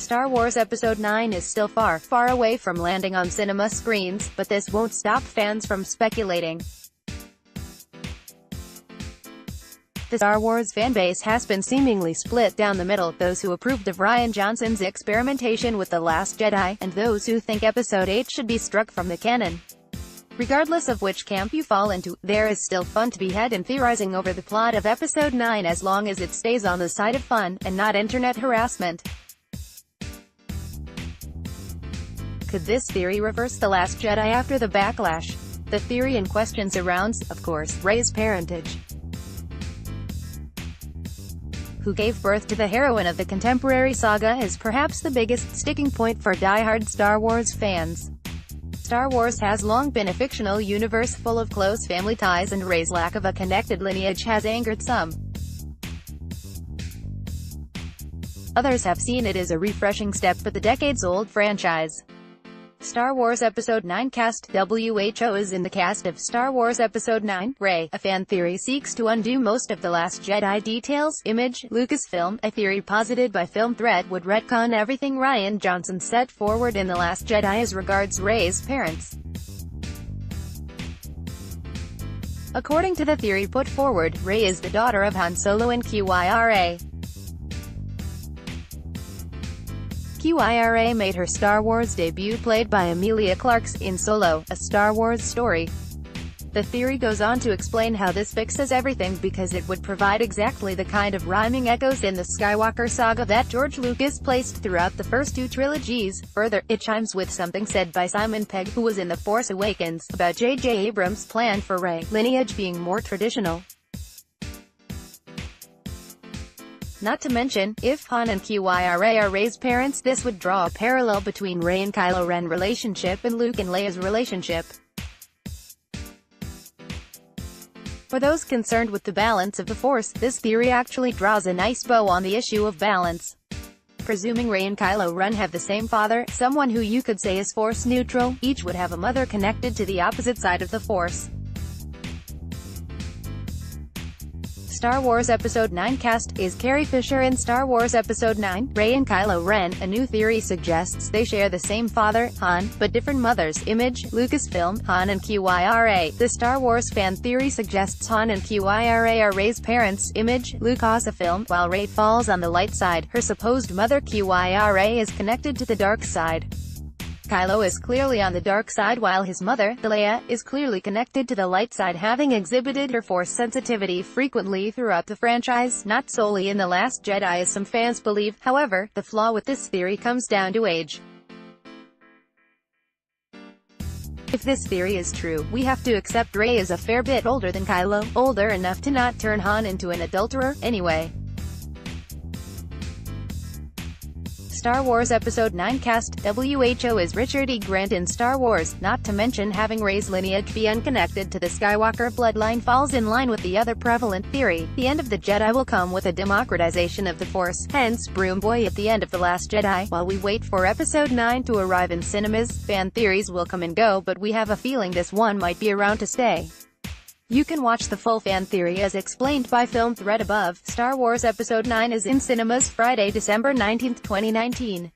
Star Wars Episode 9 is still far, far away from landing on cinema screens, but this won't stop fans from speculating. The Star Wars fanbase has been seemingly split down the middle, those who approved of Rian Johnson's experimentation with The Last Jedi, and those who think Episode 8 should be struck from the canon. Regardless of which camp you fall into, there is still fun to be had in theorizing over the plot of Episode 9 as long as it stays on the side of fun, and not internet harassment. Could this theory reverse The Last Jedi after the backlash? The theory in question surrounds, of course, Rey's parentage, who gave birth to the heroine of the contemporary saga, is perhaps the biggest sticking point for die-hard Star Wars fans. Star Wars has long been a fictional universe full of close family ties, and Rey's lack of a connected lineage has angered some. Others have seen it as a refreshing step for the decades-old franchise. Star Wars Episode 9 cast. WHO is in the cast of Star Wars Episode 9. Rey, a fan theory, seeks to undo most of The Last Jedi details. Image, Lucasfilm. A theory posited by Film Thread would retcon everything Rian Johnson set forward in The Last Jedi as regards Rey's parents. According to the theory put forward, Rey is the daughter of Han Solo and QIRA. QIRA made her Star Wars debut played by Emilia Clarke in Solo, A Star Wars Story. The theory goes on to explain how this fixes everything because it would provide exactly the kind of rhyming echoes in the Skywalker saga that George Lucas placed throughout the first two trilogies. Further, it chimes with something said by Simon Pegg, who was in The Force Awakens, about J.J. Abrams' plan for Rey's lineage being more traditional. Not to mention, if Han and QIRA are Rey's parents, this would draw a parallel between Rey and Kylo Ren's relationship and Luke and Leia's relationship. For those concerned with the balance of the Force, this theory actually draws a nice bow on the issue of balance. Presuming Rey and Kylo Ren have the same father, someone who you could say is Force neutral, each would have a mother connected to the opposite side of the Force. Star Wars Episode 9 cast. Is Carrie Fisher in Star Wars Episode 9? Rey and Kylo Ren. A new theory suggests they share the same father, Han, but different mothers. Image, Lucasfilm. Han and QIRA. The Star Wars fan theory suggests Han and QIRA are Rey's parents. Image, Lucasfilm. While Rey falls on the light side, her supposed mother QIRA is connected to the dark side. Kylo is clearly on the dark side while his mother, Leia, is clearly connected to the light side, having exhibited her Force sensitivity frequently throughout the franchise, not solely in The Last Jedi as some fans believe. However, the flaw with this theory comes down to age. If this theory is true, we have to accept Rey is a fair bit older than Kylo, older enough to not turn Han into an adulterer, anyway. Star Wars Episode 9 cast. WHO is Richard E. Grant in Star Wars. Not to mention having Rey's lineage be unconnected to the Skywalker bloodline falls in line with the other prevalent theory. The end of the Jedi will come with a democratization of the Force, hence Broom Boy at the end of The Last Jedi. While we wait for Episode 9 to arrive in cinemas, fan theories will come and go, but we have a feeling this one might be around to stay. You can watch the full fan theory as explained by Film Thread above. Star Wars Episode 9 is in cinemas Friday, December 19, 2019.